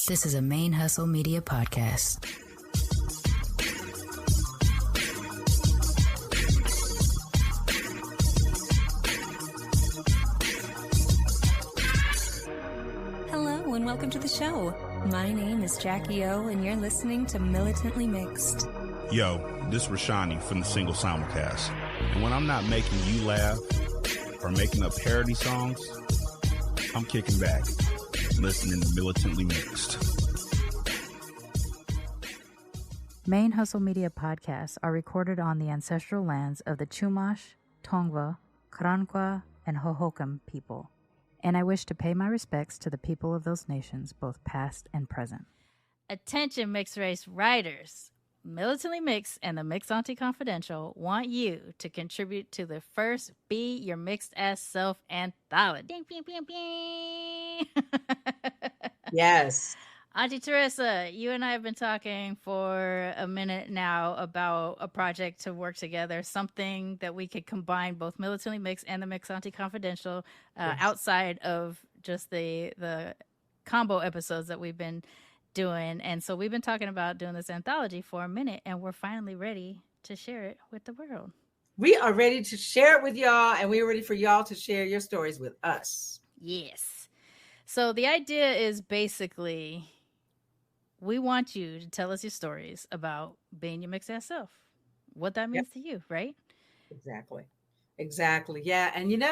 This is a Main Hustle Media podcast. Hello and welcome to the show. My name is Jackie O and you're listening to Militantly Mixed. Yo, this is Sharmane from the Single Simulcast. And when I'm not making you laugh or making up parody songs, I'm kicking back, listening to Militantly Mixed. Main Hustle Media podcasts are recorded on the ancestral lands of the Chumash, Tongva, Karankawa, and Hohokam people. And I wish to pay my respects to the people of those nations, both past and present. Attention mixed race writers. Militantly Mixed and the Mixed Auntie Confidential want you to contribute to the first Be Your Mixed Ass Self Anthology. Ding, ding, ding, ding. Yes. Auntie Teresa, you and I have been talking for a minute now about a project to work together, something that we could combine both Militantly Mixed and the Mixed Auntie Confidential Yes. outside of just the combo episodes that we've been doing. And so we've been talking about doing this anthology for a minute, and we're finally ready to share it with the world. We are ready to share it with y'all, and we're ready for y'all to share your stories with us. Yes. So the idea is basically we want you to tell us your stories about being your mixed ass self, what that means to you, right? Exactly. Yeah. And,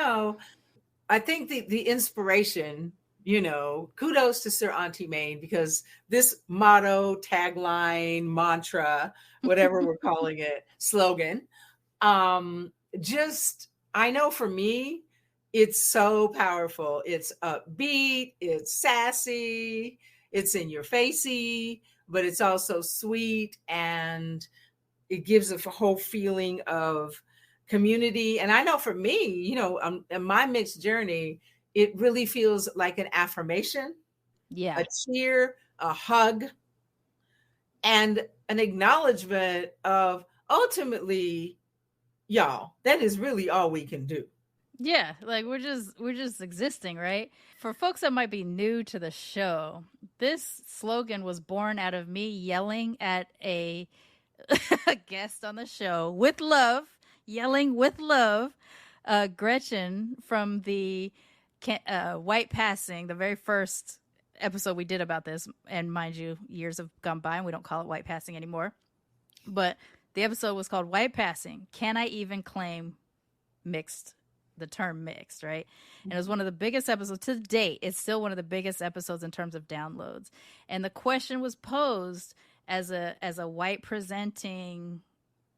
I think the inspiration, kudos to Sir Auntie Mane, because this motto, tagline, mantra, whatever we're calling it, slogan, I know for me, it's so powerful. It's upbeat, it's sassy, it's in your facey, but it's also sweet, and it gives a whole feeling of community. And I know for me, in my mixed journey, it really feels like an affirmation, a cheer, a hug, and an acknowledgement of ultimately, y'all, that is really all we can do. Yeah, like we're just existing, right? For folks that might be new to the show, this slogan was born out of me yelling at a guest on the show with love, yelling with love, Gretchen from the White Passing, the very first episode we did about this, and mind you, years have gone by and we don't call it White Passing anymore. But the episode was called White Passing. Can I even claim mixed? The term mixed, right? And it was one of the biggest episodes to date. It's still one of the biggest episodes in terms of downloads. And the question was posed as a white presenting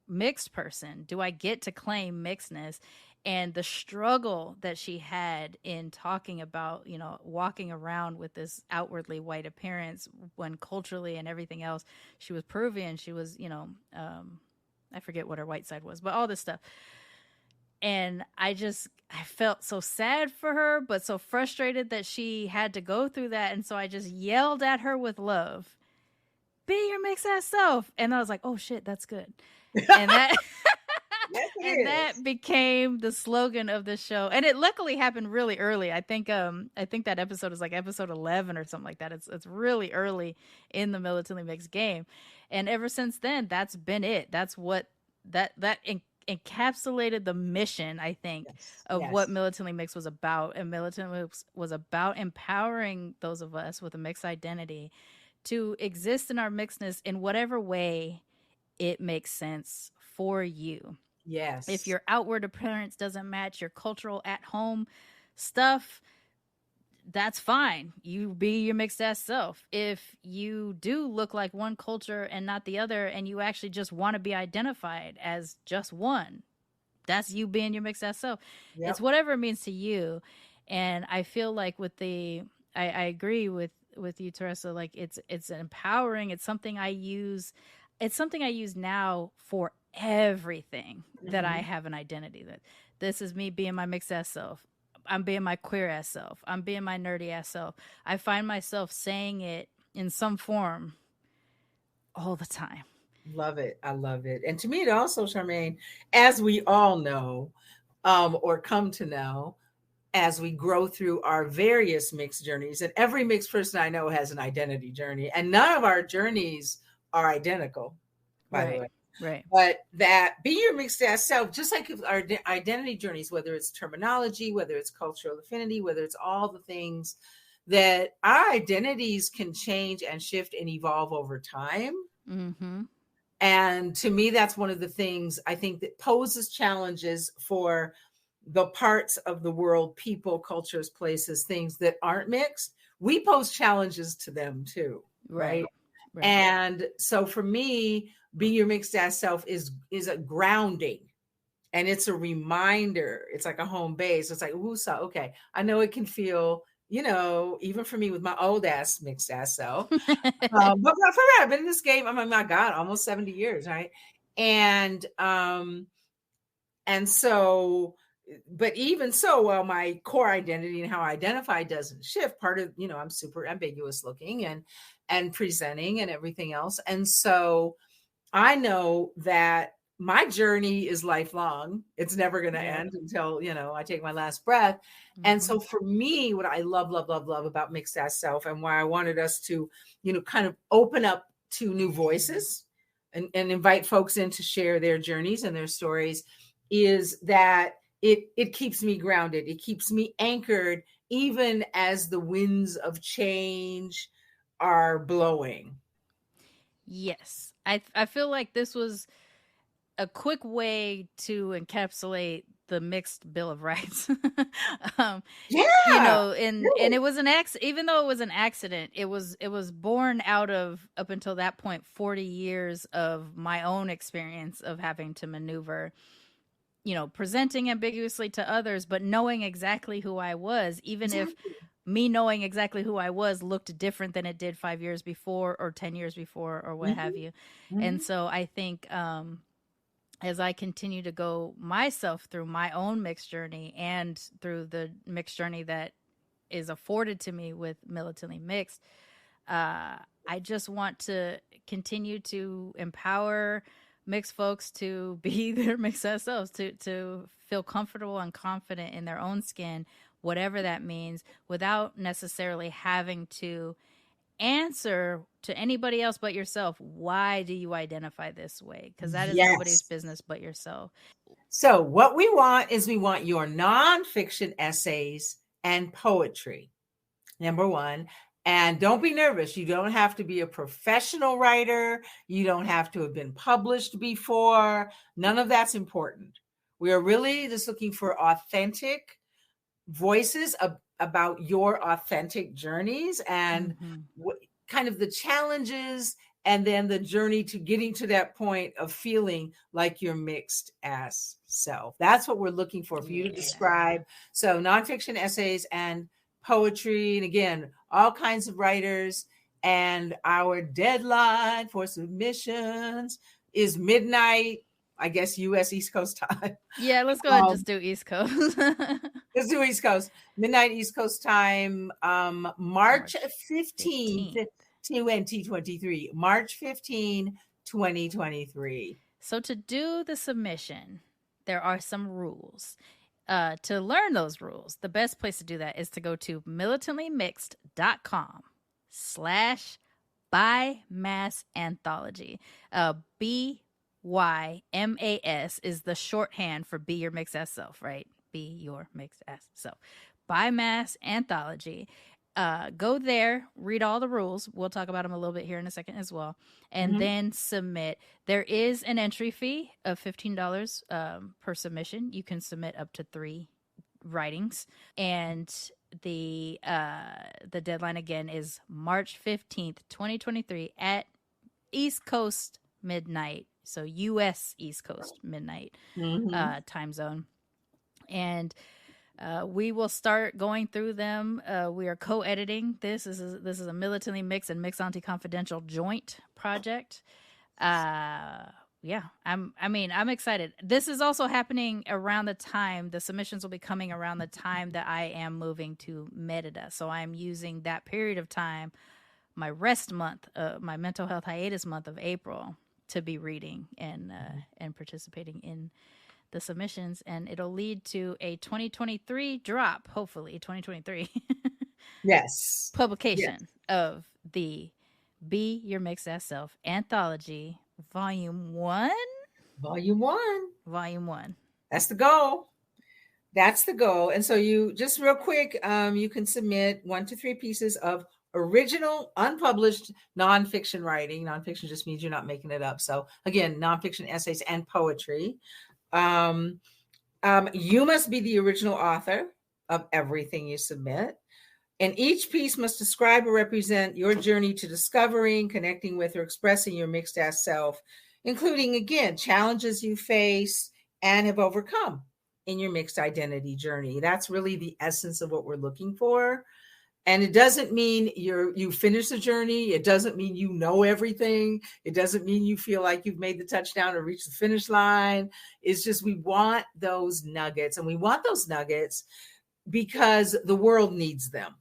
mixed person, do I get to claim mixedness? And the struggle that she had in talking about, walking around with this outwardly white appearance when culturally and everything else, she was Peruvian. She was, I forget what her white side was, but all this stuff. And I felt so sad for her, but so frustrated that she had to go through that. And so I just yelled at her with love, be your mixed ass self. And I was like, oh shit, that's good. And that, that became the slogan of the show. And it luckily happened really early. I think that episode is like episode 11 or something like that. It's really early in the Militantly Mixed game. And ever since then, that's been it. That's what that encapsulated the mission, I think, of what Militantly Mixed was about. And Militantly Mixed was about empowering those of us with a mixed identity to exist in our mixedness in whatever way it makes sense for you. Yes. If your outward appearance doesn't match your cultural at-home stuff, that's fine. You be your mixed ass self. If you do look like one culture and not the other, and you actually just want to be identified as just one, that's you being your mixed ass self. Yep. It's whatever it means to you. And I feel like with I agree with you, Teresa, like it's empowering. It's something I use. It's something I use now for everything that I have an identity that this is me being my mixed ass self. I'm being my queer ass self. I'm being my nerdy ass self. I find myself saying it in some form all the time. Love it. I love it. And to me, it also, Sharmane, as we all know, or come to know, as we grow through our various mixed journeys. And every mixed person I know has an identity journey, and none of our journeys are identical, by the way. Right. But that be your mixed ass self, just like our identity journeys, whether it's terminology, whether it's cultural affinity, whether it's all the things, that our identities can change and shift and evolve over time. Mm-hmm. And to me, that's one of the things I think that poses challenges for the parts of the world, people, cultures, places, things that aren't mixed. We pose challenges to them too, right? And so for me, be your mixed ass self is a grounding, and it's a reminder. It's like a home base. It's like, so okay, I know it can feel, even for me with my old ass mixed ass self. But for me, I've been in this game, oh my God, almost 70 years, right? And so, but even so, while my core identity and how I identify doesn't shift, part of, I'm super ambiguous looking and presenting and everything else. And so I know that my journey is lifelong. It's never going to end until, I take my last breath. Mm-hmm. And so for me, what I love about mixed ass self, and why I wanted us to, kind of open up to new voices and invite folks in to share their journeys and their stories, is that it keeps me grounded. It keeps me anchored, even as the winds of change are blowing. Yes. I feel like this was a quick way to encapsulate the mixed Bill of Rights. And it was an even though it was an accident, it was born out of, up until that point, 40 years of my own experience of having to maneuver, presenting ambiguously to others, but knowing exactly who I was, even if me knowing exactly who I was looked different than it did 5 years before or 10 years before or what have you. Mm-hmm. And so I think as I continue to go myself through my own mixed journey and through the mixed journey that is afforded to me with Militantly Mixed, I just want to continue to empower mixed folks to be their mixed selves, to feel comfortable and confident in their own skin, whatever that means, without necessarily having to answer to anybody else but yourself. Why do you identify this way? Because that is nobody's business but yourself. So what we want your nonfiction essays and poetry, number one. And don't be nervous. You don't have to be a professional writer. You don't have to have been published before. None of that's important. We are really just looking for authentic voices about your authentic journeys and kind of the challenges, and then the journey to getting to that point of feeling like your mixed ass self. That's what we're looking for you to describe. So nonfiction essays and poetry, and again, all kinds of writers. And our deadline for submissions is midnight, I guess, U.S. East Coast time. Yeah, let's go ahead and just do East Coast. Let's do East Coast. Midnight East Coast time, March 15th, 2023. March 15, 2023. So to do the submission, there are some rules. To learn those rules, the best place to do that is to go to militantlymixed.com/bymass anthology. BYMAS is the shorthand for be your mixed ass self, right? Be your mixed ass self. Bymass anthology. Go there, read all the rules. We'll talk about them a little bit here in a second as well. And then submit. There is an entry fee of $15 per submission. You can submit up to 3 writings. And the deadline again is March 15th, 2023 at East Coast midnight. So US East Coast midnight time zone. And we will start going through them. We are co-editing this. This is a Militantly Mixed and Mixed Auntie Confidential joint project. I'm excited. This is also happening around the time, the submissions will be coming around the time that I am moving to Merida. So I'm using that period of time, my rest month, my mental health hiatus month of April, to be reading and participating in the submissions, and it'll lead to a 2023 drop, hopefully 2023 Yes. publication of the Be Your Mixed Ass Self Anthology Volume 1. Volume 1. Volume 1. That's the goal. That's the goal. And so you just real quick, you can submit 1 to 3 pieces of original, unpublished nonfiction writing. Nonfiction just means you're not making it up. So again, nonfiction essays and poetry. You must be the original author of everything you submit. And each piece must describe or represent your journey to discovering, connecting with, or expressing your mixed ass self, including, again, challenges you face and have overcome in your mixed identity journey. That's really the essence of what we're looking for. And it doesn't mean you finish the journey. It doesn't mean you know everything. It doesn't mean you feel like you've made the touchdown or reached the finish line. It's just we want those nuggets, and we want those nuggets because the world needs them.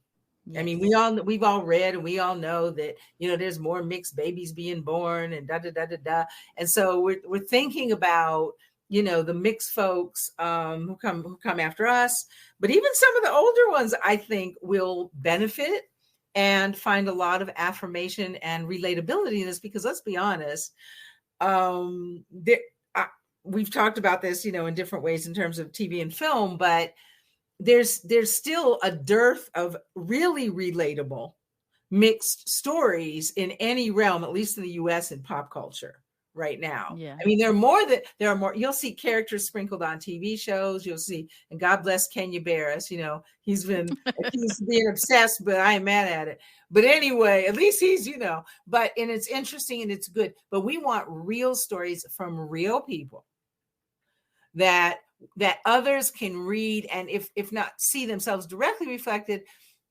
Yes. I mean, we've all read and we all know that, there's more mixed babies being born and da da da da da. And so we're thinking about, the mixed folks who come after us, but even some of the older ones, I think, will benefit and find a lot of affirmation and relatability in this. Because let's be honest, we've talked about this, in different ways in terms of TV and film, but there's still a dearth of really relatable mixed stories in any realm, at least in the US, in pop culture right now. Yeah. I mean, there are more. You'll see characters sprinkled on TV shows. You'll see, and God bless Kenya Barris. He's been accused of being obsessed, but I ain't mad at it. But anyway, at least he's, and it's interesting and it's good. But we want real stories from real people that others can read, and if not see themselves directly reflected,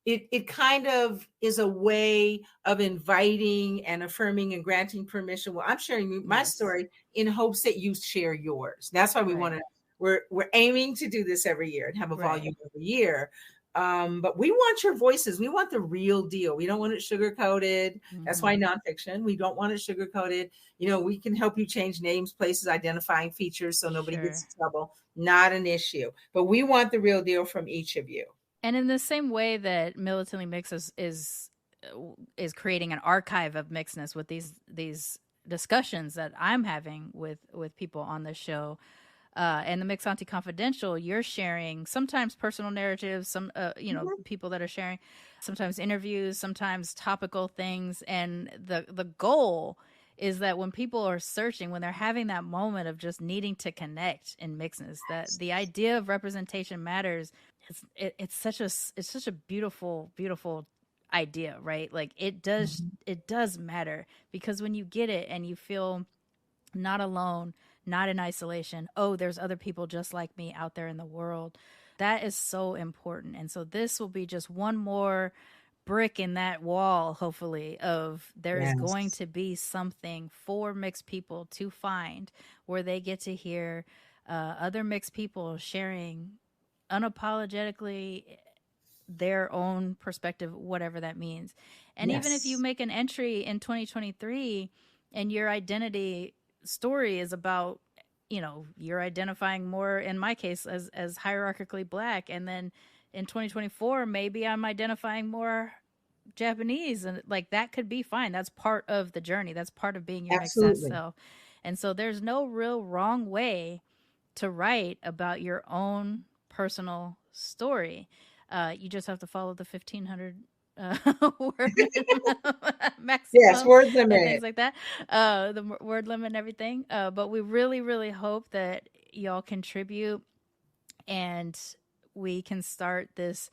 it kind of is a way of inviting and affirming and granting permission. Well, I'm sharing my story in hopes that you share yours. That's why we want to. We're aiming to do this every year and have a volume every year. But we want your voices. We want the real deal. We don't want it sugar-coated. Mm-hmm. That's why nonfiction. We don't want it sugar-coated. We can help you change names, places, identifying features so nobody gets in trouble. Not an issue. But we want the real deal from each of you. And in the same way that Militantly Mixed is creating an archive of mixedness with these discussions that I'm having with people on the show, and the Mixed Auntie Confidential, you're sharing sometimes personal narratives, some people that are sharing, sometimes interviews, sometimes topical things, and the goal is that when people are searching, when they're having that moment of just needing to connect in mixedness, that the idea of representation matters. It's such a beautiful idea, right? Like it does matter, because when you get it and you feel not alone, not in isolation, there's other people just like me out there in the world, that is so important. And so this will be just one more brick in that wall, hopefully, of there is going to be something for mixed people to find where they get to hear other mixed people sharing unapologetically their own perspective, whatever that means. And even if you make an entry in 2023 and your identity story is about, you're identifying more, in my case, as hierarchically Black, and then in 2024 maybe I'm identifying more Japanese, and like that could be fine. That's part of the journey. That's part of being your mixed self. And so there's no real wrong way to write about your own personal story. You just have to follow the 1,500 word maximum. Yes, word limit. And things like that. The word limit and everything. But we really, really hope that y'all contribute and we can start this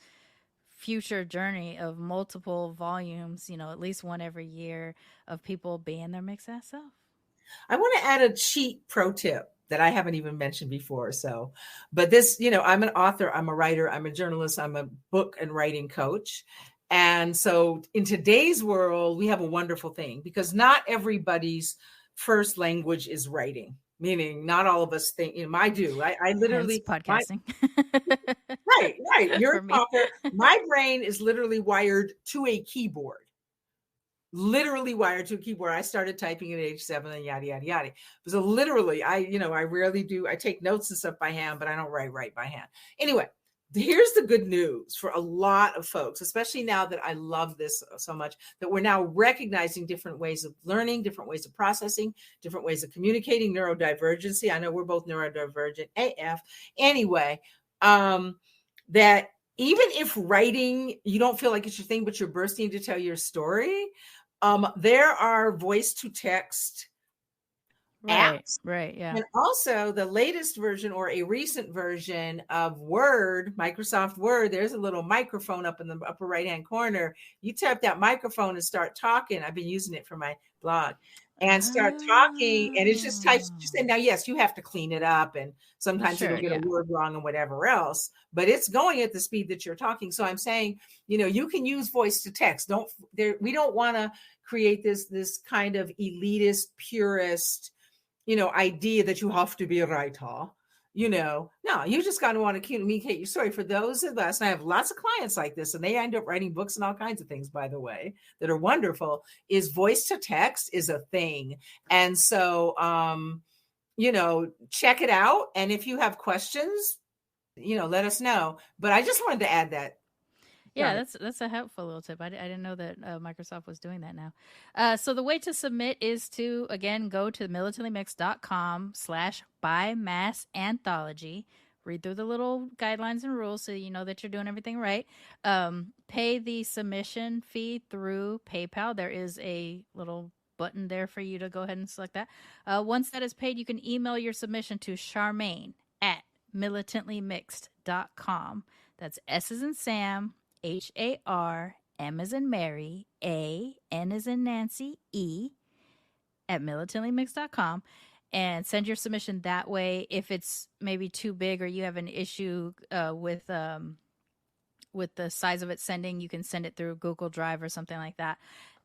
future journey of multiple volumes, at least one every year, of people being their mixed ass self. I want to add a cheat pro tip that I haven't even mentioned before. But this, I'm an author, I'm a writer, I'm a journalist, I'm a book and writing coach. And so in today's world, we have a wonderful thing, because not everybody's first language is writing, meaning not all of us think, I do. I literally podcasting. Right. You're a talker. My brain is literally wired to a keyboard. literally wired to a keyboard. I started typing at age 7 and yada, yada, yada. So literally, I rarely do, I take notes and stuff by hand, but I don't write by hand. Anyway, here's the good news for a lot of folks, especially now that I love this so much, that we're now recognizing different ways of learning, different ways of processing, different ways of communicating, neurodivergency. I know we're both neurodivergent AF. Anyway, that even if writing, you don't feel like it's your thing, but you're bursting to tell your story, there are voice to text apps. Right. Yeah. And also the latest version or a recent version of Word, Microsoft Word, there's a little microphone up in the upper right-hand corner. You tap that microphone and start talking. I've been using it for my blog. And start talking, and it just types. And now, yes, you have to clean it up, and sometimes it'll get a word wrong and whatever else. But it's going at the speed that you're talking. So I'm saying, you can use voice to text. We don't want to create this kind of elitist, purist, idea that you have to be a writer. No, you just got to want to communicate your story. For those of us, and I have lots of clients like this, and they end up writing books and all kinds of things, by the way, that are wonderful, is voice to text is a thing. And so, check it out. And if you have questions, let us know. But I just wanted to add that. Yeah, that's a helpful little tip. I didn't know that Microsoft was doing that now. So the way to submit is to, again, go to militantlymixed.com/by-mass-anthology. Read through the little guidelines and rules so you know that you're doing everything right. Pay the submission fee through PayPal. There is a little button there for you to go ahead and select that. Once that is paid, you can email your submission to Sharmane at militantlymixed.com. That's S as in Sam, HAR, M as in Mary, A, N as in Nancy, E, at militantlymixed.com, and send your submission that way. If it's maybe too big or you have an issue with the size of it sending, you can send it through Google Drive or something like that,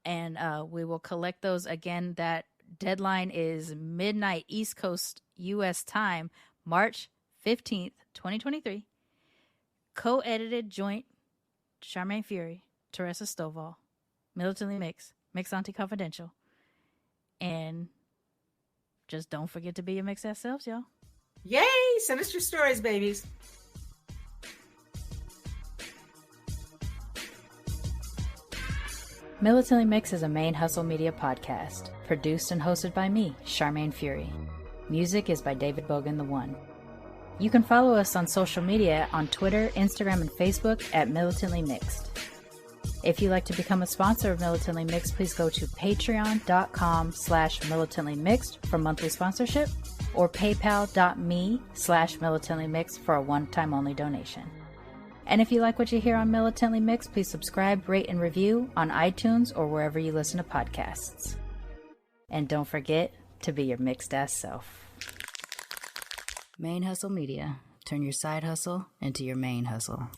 and we will collect those. Again, that deadline is midnight East Coast U.S. time, March 15th, 2023. Co-edited joint Sharmane Fury, Teresa Stovall, Militantly Mixed, Mixed Auntie Confidential. And just don't forget to be your mixed ass selves, y'all. Yay! Send us your stories, babies. Militantly Mixed is a Main Hustle Media podcast, produced and hosted by me, Sharmane Fury. Music is by David Bogan the One. You can follow us on social media on Twitter, Instagram, and Facebook at Militantly Mixed. If you'd like to become a sponsor of Militantly Mixed, please go to patreon.com/militantlymixed for monthly sponsorship or paypal.me/militantlymixed for a one-time only donation. And if you like what you hear on Militantly Mixed, please subscribe, rate, and review on iTunes or wherever you listen to podcasts. And don't forget to be your mixed ass self. Main Hustle Media. Turn your side hustle into your main hustle.